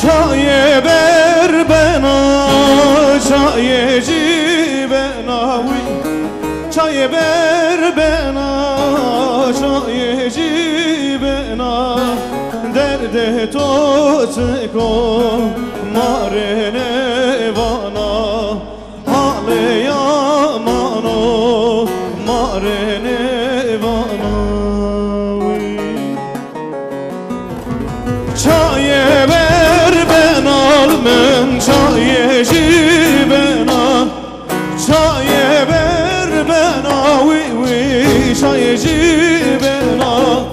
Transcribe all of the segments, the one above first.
چای بر بنا چای جی بناوی چای بر بنا چای جی بنا درد تو تکو مارنه وانا حال یامانو مارنه وانا چای من چای جی بنا چای بر بنا وی وی چای جی بنا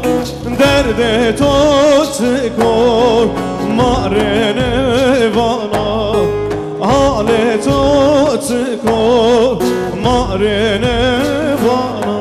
درد تو تکو مارنه وانا حال تو تکو مارنه وانا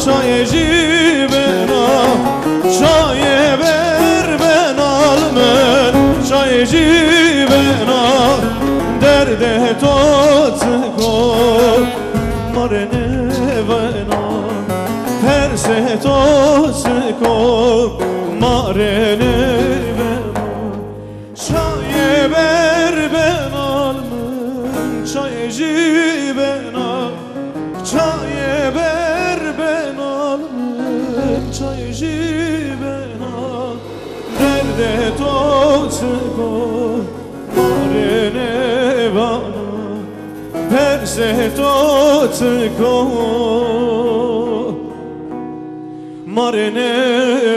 چای جی بنا چای بر بنال من چای جی بنا درد تو تکو مارنه وانا ترس تو تکو مارنه وانا چای بر بنال من چای جی بنا چای بر بنال من چای جی بنا درد تو تکو مارنه وانا ترس تو تکو مارنه